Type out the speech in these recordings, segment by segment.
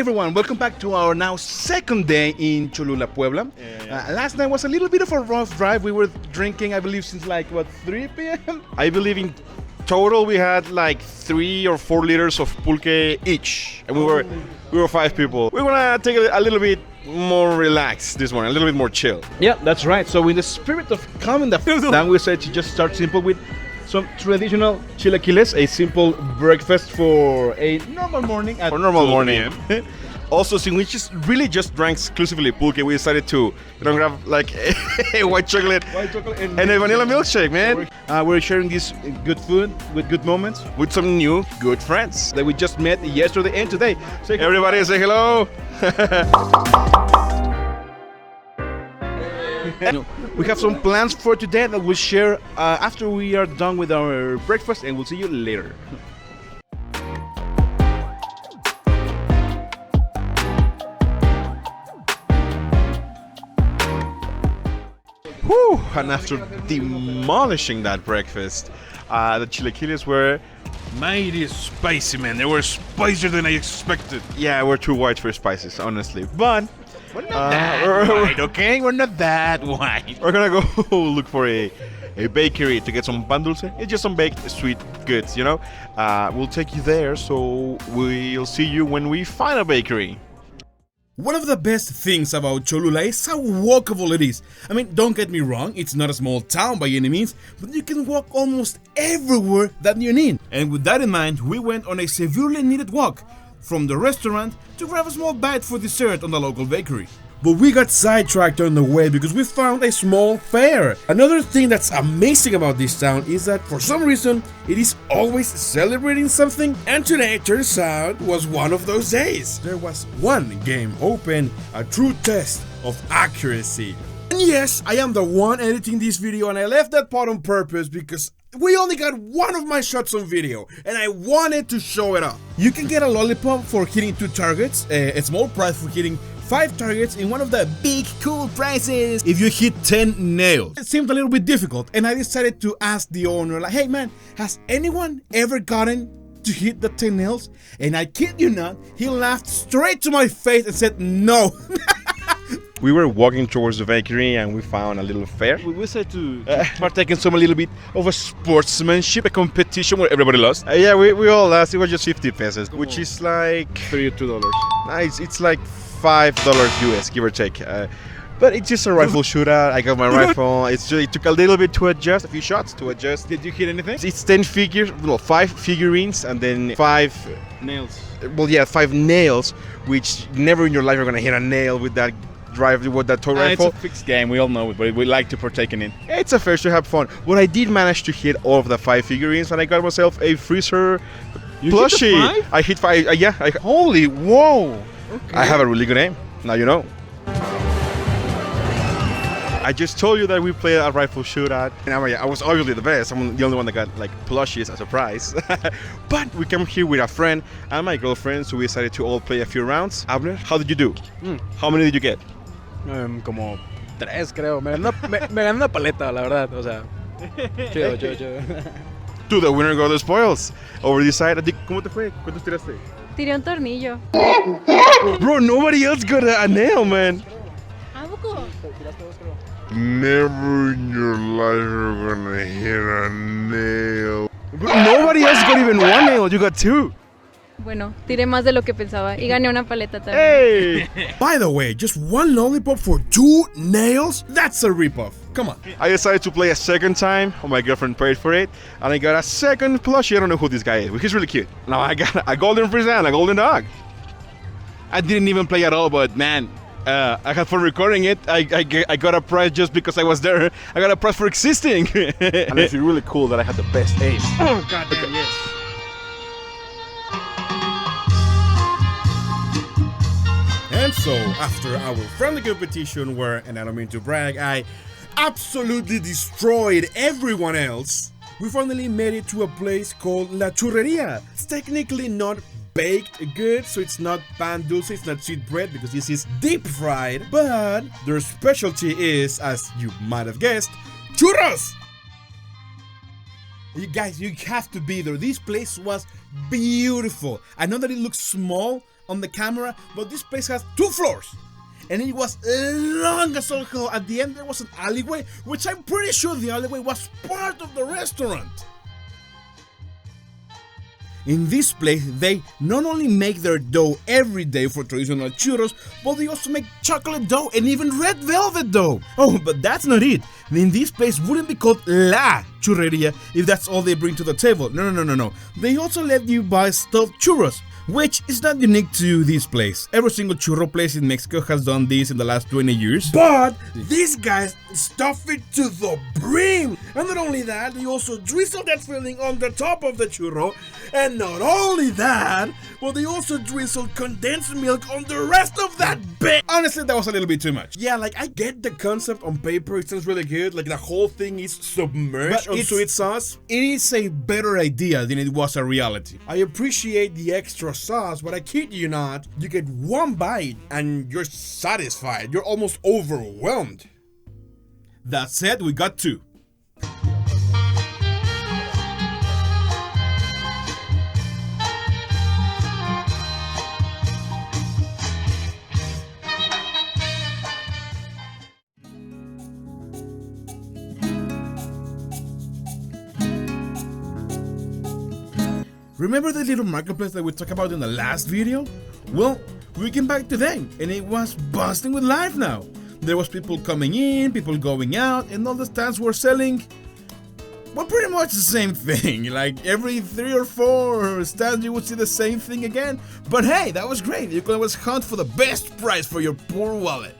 everyone, welcome back to our now second day in Cholula, Puebla. Last night was a little bit of a rough drive. We were drinking, I believe, since like, 3 p.m.? I believe in total we had like 3 or 4 liters of pulque each, and we were 5 people. We want to take it a little bit more relaxed this morning, a little bit more chill. Yeah, that's right. So in the spirit of calming the down, we decided to just start simple with some traditional chilaquiles, a simple breakfast for a normal morning at 2 p.m. Also, since we just drank exclusively pulque, we decided to grab like a white chocolate and a vanilla milkshake, man. We're sharing this good food with good moments With some new good friends. that we just met yesterday and today. So Everybody say hello. we have some plans for today that we'll share after we are done with our breakfast, and we'll see you later. Whew, and after demolishing that breakfast, the chilaquiles were Mighty spicy, man. They were spicier than I expected. yeah, we're too white for spices, honestly. But We're not that white, okay? We're not that white. we're gonna go look for a bakery to get some pan dulce. It's just some baked sweet goods, you know. We'll take you there, so we'll see you when we find a bakery. One of the best things about Cholula is how walkable it is. I mean, don't get me wrong, it's not a small town by any means, but you can walk almost everywhere that you need. And with that in mind, we went on a severely needed walk from the restaurant to grab a small bite for dessert on the local bakery. But we got sidetracked on the way because we found a small fair. Another thing that's amazing about this town is that for some reason it is always celebrating something, and today, it turns out, was one of those days. There was one game open, a true test of accuracy. And yes, I am the one editing this video, and I left that part on purpose because we only got one of my shots on video, and I wanted to show it off. You can get a lollipop for hitting 2 targets, a small prize for hitting 5 targets, in one of the big cool prizes if you hit 10 nails. It seemed a little bit difficult, and I decided to ask the owner, like, hey man, has anyone ever gotten to hit the 10 nails? And I kid you not, he laughed straight to my face and said no. We were walking towards the bakery and we found a little fair. We decided to partake in some a little bit of a sportsmanship, a competition where everybody lost. Yeah, we all lost. It was just 50 pesos, which is like $32. nice. It's like $5 US, give or take. But it's just a rifle shootout. I got my rifle. It took a little bit to adjust, a few shots to adjust. Did you hit anything? It's 10 figures, well, 5 figurines, and then 5 Nails. Well, yeah, 5 nails, which never in your life you're gonna hit a nail with that toy rifle. It's a fixed game, we all know it, but we like to partake in it. It's a fair to have fun. But I did manage to hit all of the 5 figurines, and I got myself a freezer plushie. Hit the 5? I hit 5. Yeah. Holy whoa! Okay. I have a really good aim. Now you know. I just told you that we played a rifle shootout, and I was obviously the best. I'm the only one that got like plushies as a prize. But we came here with a friend and my girlfriend, so we decided to all play a few rounds. Abner, how did you do? How many did you get? Como 3 creo, me gané una paleta, la verdad, o sea, chido. To the winner go the spoils. Over this side, ¿cómo te fue? ¿Cuántos tiraste? Tiré un tornillo. Bro, nobody else got a nail, man. ¿A poco? Never in your life you're gonna hit a nail. Bro, nobody else got even 1 nail. You got 2. Bueno, tiré más de lo que pensaba y gané una paleta también. Hey! By the way, just 1 lollipop for 2 nails? That's a ripoff. Come on. I decided to play a second time. My girlfriend paid for it, and I got a second plushie. I don't know who this guy is, but he's really cute. Now I got a golden frizz and a golden dog. I didn't even play at all, but man, I had fun recording it. I got a prize just because I was there. I got a prize for existing. And I feel really cool that I had the best aim. Oh, goddamn, yes. And so, after our friendly competition where, and I don't mean to brag, I absolutely destroyed everyone else, we finally made it to a place called La Churreria. It's technically not baked goods, so it's not pan dulce, it's not sweet bread because this is deep fried, but their specialty is, as you might have guessed, churros! You guys, you have to be there. This place was beautiful. I know that it looks small, on the camera, but this place has 2 floors. And it was long as all hell. At the end there was an alleyway, which I'm pretty sure the alleyway was part of the restaurant. In this place, they not only make their dough every day for traditional churros, but they also make chocolate dough and even red velvet dough. Oh, but that's not it. In this place wouldn't be called La Churreria if that's all they bring to the table. No. They also let you buy stuffed churros, which is not unique to this place. Every single churro place in Mexico has done this in the last 20 years. But these guys stuff it to the brim. And not only that, they also drizzle that filling on the top of the churro. And not only that, but they also drizzle condensed milk on the rest of that bit. Honestly, that was a little bit too much. Yeah, like I get the concept on paper, it sounds really good. Like the whole thing is submerged on sweet sauce. It is a better idea than it was a reality. I appreciate the extra sauce, but I kid you not, you get one bite and you're satisfied. You're almost overwhelmed. That said, we got 2. Remember the little marketplace that we talked about in the last video? Well, we came back today and it was bursting with life now. There was people coming in, people going out, and all the stands were selling, well, pretty much the same thing. Like every 3 or 4 stands you would see the same thing again. But hey, that was great. You could always hunt for the best price for your poor wallet.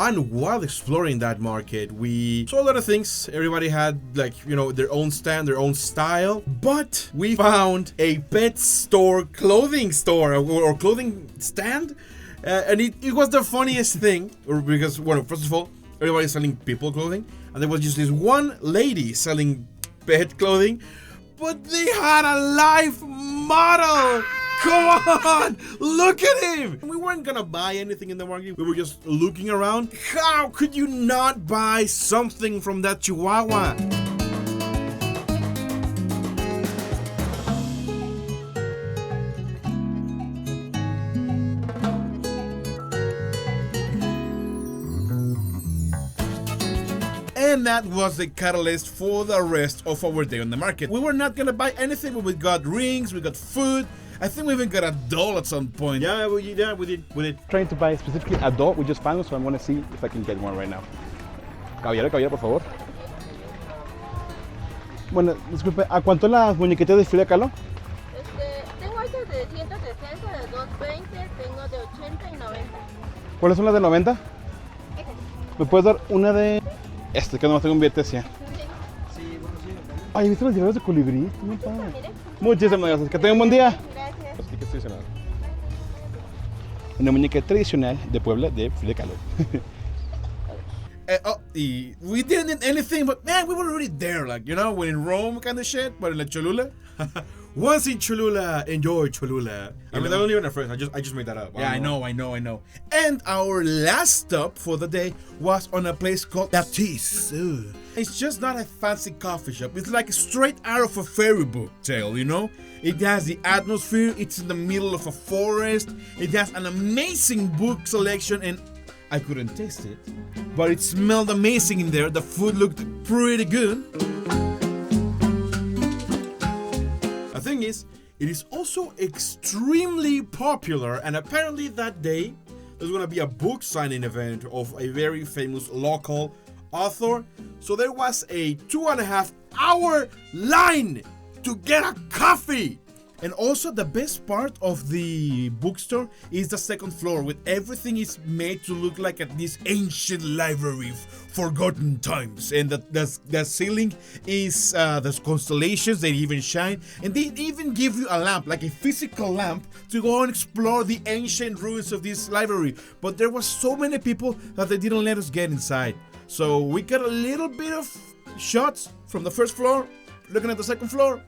And while exploring that market, we saw a lot of things. Everybody had, like, you know, their own stand, their own style. But we found a pet store, clothing store, or clothing stand. And it was the funniest thing. Because, well, first of all, everybody's selling people clothing. And there was just this one lady selling pet clothing. But they had a live model. Come on! Look at him! We weren't gonna buy anything in the market. We were just looking around. How could you not buy something from that Chihuahua? And that was the catalyst for the rest of our day on the market. We were not gonna buy anything, but we got rings, we got food. I think we even got a doll at some point. Yeah, we did. Trying to buy specifically a doll. We just found one, so I'm gonna see if I can get one right now. Caballero, por favor. Bueno, disculpe, ¿a cuánto las muñequitas de Frida Kahlo? Tengo estas de 160, de 220, tengo de 80 y 90. ¿Cuáles son las de 90? ¿Me puedes dar una de...? Que nomás tengo un billete de 100. Sí, bueno, sí. Ay, ¿viste los llaveros de colibrí? Muy padre. Muchísimas gracias. Que tengan un buen día. Gracias. Una muñeca tradicional de Puebla de Frida Kahlo. We didn't need anything, but man, we were already there, like, you know, when in Rome kind of shit, but in like Cholula. Once in Cholula, enjoy Cholula. I mean, that wasn't even a phrase. I just made that up. Yeah, I know. And our last stop for the day was on a place called Baptiste. It's just not a fancy coffee shop. It's like straight out of a fairy book tale, you know? It has the atmosphere. It's in the middle of a forest. It has an amazing book selection, and I couldn't taste it, but it smelled amazing in there. The food looked pretty good. The thing is, it is also extremely popular, and apparently that day there's gonna be a book signing event of a very famous local author. So there was a 2.5 hour line to get a coffee. And also the best part of the bookstore is the second floor, with everything is made to look like this ancient library of forgotten times. And the ceiling is there's constellations, they even shine, and they even give you a lamp, like a physical lamp, to go and explore the ancient ruins of this library. But there was so many people that they didn't let us get inside. So we got a little bit of shots from the first floor, looking at the second floor.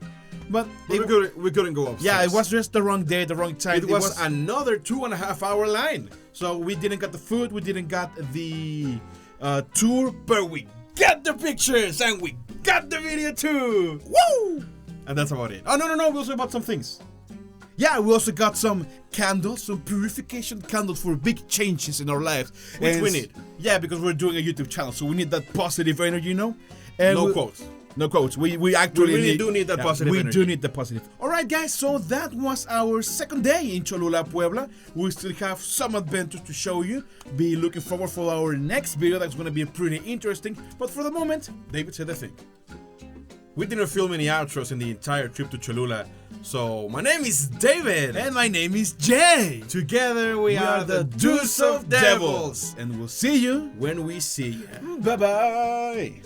but we couldn't go upstairs. yeah, it was just the wrong day, the wrong time. It was another 2.5 hour line. So we didn't get the food, we didn't get the tour, but we got the pictures and we got the video too. Woo! And that's about it. Oh no, we also bought some things. Yeah, we also got some candles, some purification candles for big changes in our lives, which we need. Yeah, because we're doing a YouTube channel, so we need that positive energy, you know. And No quotes. No quotes. We actually We really do need that positive We energy. do need the positive. All right, guys. So that was our second day in Cholula, Puebla. We still have some adventures to show you. Be looking forward for our next video. That's going to be pretty interesting. But for the moment, David said the thing. We didn't film any outros in the entire trip to Cholula. So my name is David. And my name is Jay. Together we are the Deuce of Devils. And we'll see you When we see you. Bye-bye.